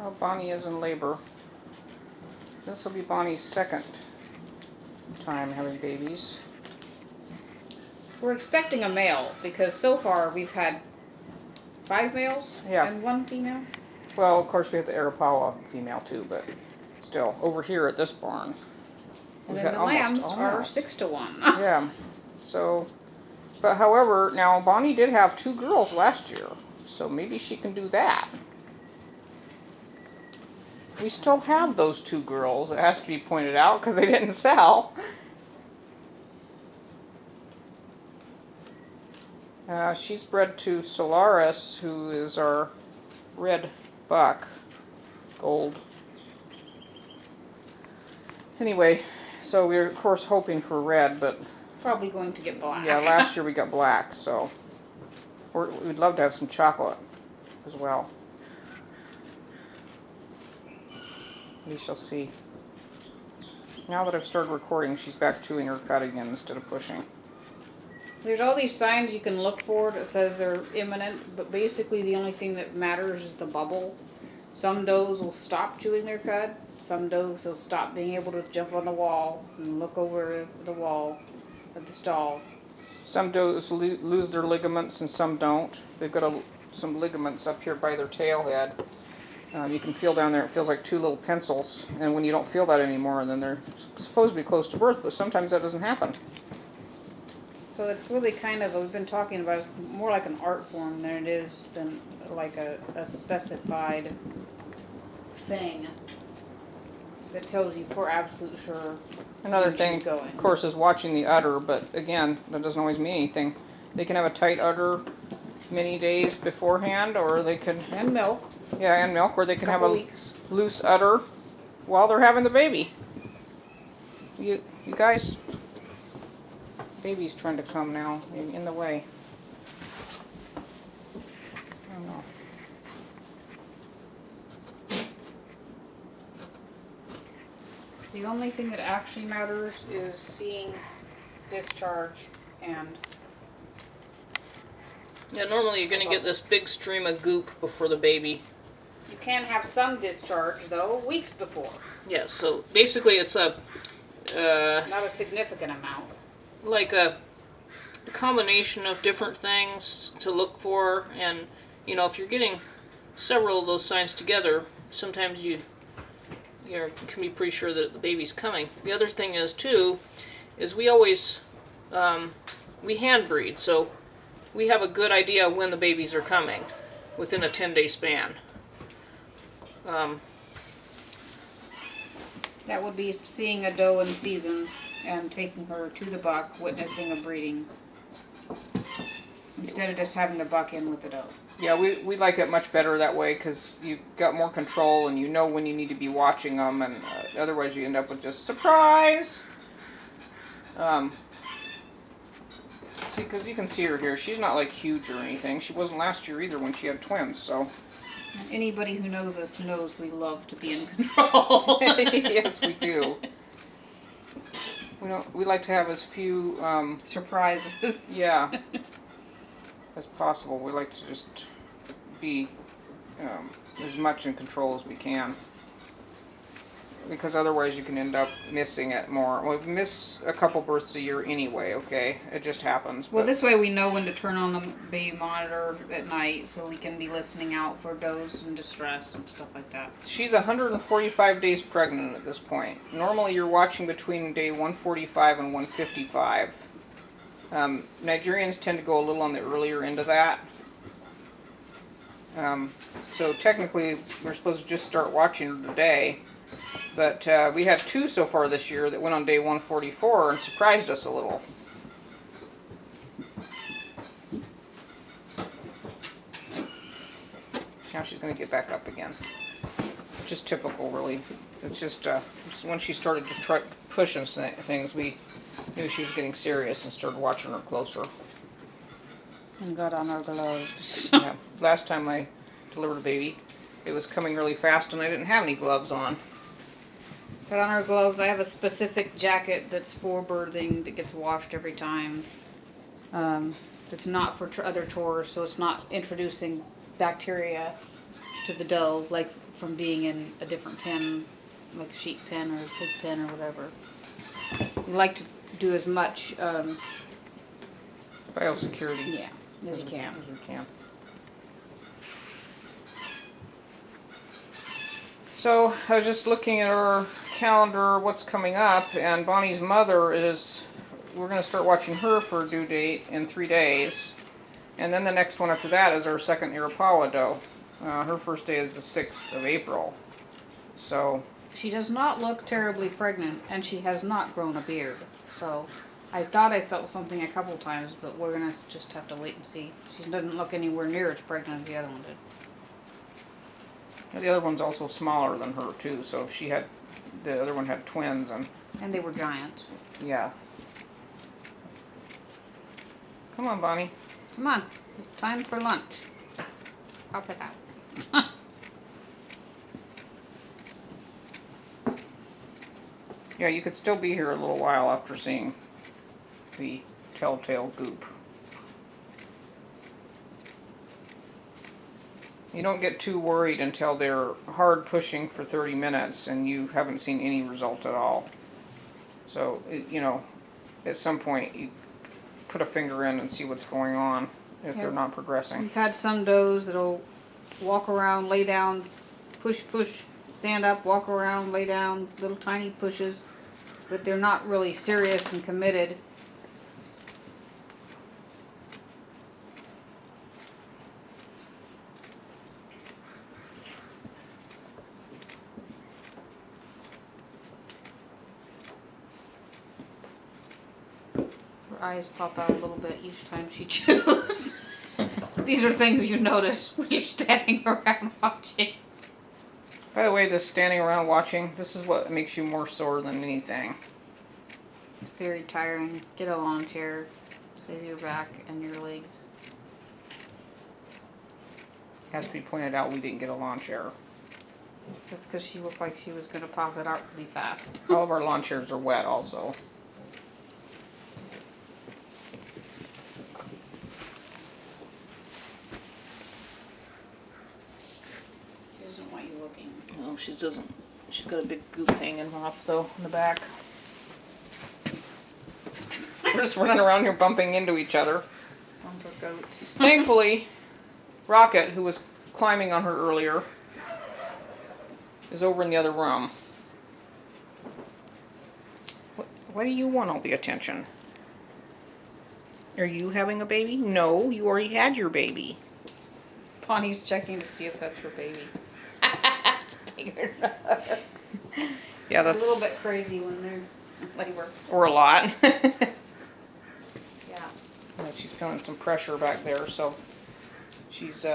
Oh, Bonnie is in labor. This will be Bonnie's second time having babies. We're expecting a male because so far we've had 5 males and 1 female. Well, of course we have the Arapawa female too, but still, over here at this barn. And then the lambs are 6 to 1. Yeah. So, but however, now Bonnie did have 2 girls last year, so maybe she can do that. We still have those 2 girls, it has to be pointed out, because they didn't sell. She's bred to Solaris, who is our red buck, gold. Anyway, so we're of course hoping for red, but probably going to get black. Yeah, last year we got black, so we'd love to have some chocolate as well. We shall see. Now that I've started recording, she's back chewing her cud again instead of pushing. There's all these signs you can look for that says they're imminent, but basically the only thing that matters is the bubble. Some does will stop chewing their cud. Some does will stop being able to jump on the wall and look over the wall of the stall. Some does lose their ligaments and some don't. They've got some ligaments up here by their tail head. You can feel down there, it feels like 2 little pencils, and when you don't feel that anymore, then they're supposed to be close to birth, but sometimes that doesn't happen. So it's really kind of, we've been talking about, it's more like an art form than it is than like a specified thing that tells you for absolute sure. Another thing, of course, is watching the udder, but again, that doesn't always mean anything. They can have a tight udder many days beforehand, or they can... And milk. Yeah, and milk, or they can have a weeks. Loose udder while they're having the baby. You guys... Baby's trying to come now, maybe in the way. I don't know. The only thing that actually matters is seeing discharge and... Yeah, normally you're going to get this big stream of goop before the baby. You can have some discharge, though, weeks before. Yeah, so basically it's a... not a significant amount. Like a combination of different things to look for, and, you know, if you're getting several of those signs together, sometimes you can be pretty sure that the baby's coming. The other thing is, too, is we always, we hand breed, so we have a good idea when the babies are coming, within a 10-day span. That would be seeing a doe in season and taking her to the buck, witnessing a breeding, instead of just having the buck in with the doe. Yeah, we like it much better that way, because you've got more control and you know when you need to be watching them, and otherwise you end up with just surprise. See, because you can see her here, she's not like huge or anything. She wasn't last year either when she had twins, so. And anybody who knows us knows we love to be in control. Yes, we do. We like to have as few surprises. Yeah, as possible. We like to just be as much in control as we can, because otherwise you can end up missing it more. We miss a couple births a year anyway. Okay, it just happens. Well, this way we know when to turn on the baby monitor at night, so we can be listening out for does in distress and stuff like that. She's 145 days pregnant at this point. Normally you're watching between day 145 and 155. Nigerians tend to go a little on the earlier end of that. So technically we're supposed to just start watching her today. But we had 2 so far this year that went on day 144 and surprised us a little. Now she's going to get back up again. Just typical, really. It's just when she started to try pushing things, we knew she was getting serious and started watching her closer. And got on our gloves. Yeah. Last time I delivered a baby, it was coming really fast and I didn't have any gloves on. Put on our gloves. I have a specific jacket that's for birthing that gets washed every time. It's not for other tours, so it's not introducing bacteria to the dough, like from being in a different pen, like a sheep pen or a pig pen or whatever. You like to do as much, Biosecurity. yeah, as you can. As we can. So I was just looking at our calendar, what's coming up, and Bonnie's mother is, we're going to start watching her for due date in 3 days. And then the next one after that is our second Irapawa doe. Her first day is the 6th of April. So, She does not look terribly pregnant, and she has not grown a beard. So, I thought I felt something a couple times, but we're gonna just have to wait and see. She doesn't look anywhere near as pregnant as the other one did. the other one's also smaller than her too, so if she had, the other one had twins, and And they were giants. yeah. Come on, Bonnie. Come on, it's time for lunch. Pop it out. Yeah, you could still be here a little while after seeing the telltale goop. You don't get too worried until they're hard pushing for 30 minutes and you haven't seen any result at all. So, you know, at some point you put a finger in and see what's going on if they're Yep. not progressing. We've had some does that'll walk around, lay down, push, stand up, walk around, lay down, little tiny pushes, but they're not really serious and committed. Her eyes pop out a little bit each time she chews. These are things you notice when you're standing around watching. By the way, this standing around watching, this is what makes you more sore than anything. It's very tiring. Get a lawn chair. Save your back and your legs. Has to be pointed out we didn't get a lawn chair. That's because she looked like she was going to pop it out really fast. All of our lawn chairs are wet also. She doesn't want you looking. No, she doesn't. She's got a big goop hanging off though in the back. We're just running around here bumping into each other. Bumper goats. Thankfully, Rocket, who was climbing on her earlier, is over in the other room. Why do you want all the attention? Are you having a baby? No, you already had your baby. Bonnie's checking to see if that's her baby. Figured. Yeah, A that's little bit crazy when they're in labor. or a lot. Yeah. She's feeling some pressure back there, so she's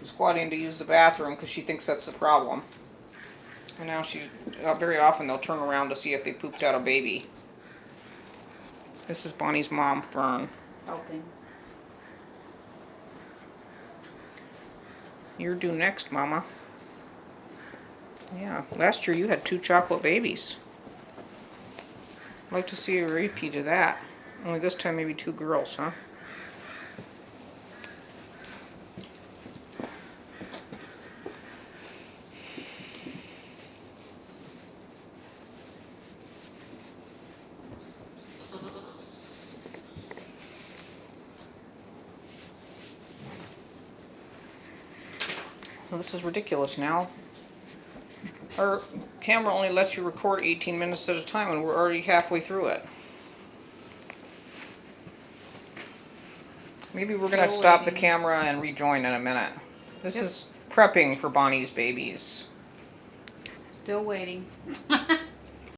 squatting to use the bathroom because she thinks that's the problem. And now very often they'll turn around to see if they pooped out a baby. This is Bonnie's mom, Fern. Helping. You're due next, Mama. Yeah, last year you had 2 chocolate babies. I'd like to see a repeat of that. Only this time maybe 2 girls, huh? Well, this is ridiculous now. Our camera only lets you record 18 minutes at a time and we're already halfway through it. Maybe we're going to Still stop the waiting. camera and rejoin in a minute. This Yep. is prepping for Bonnie's babies. Still waiting.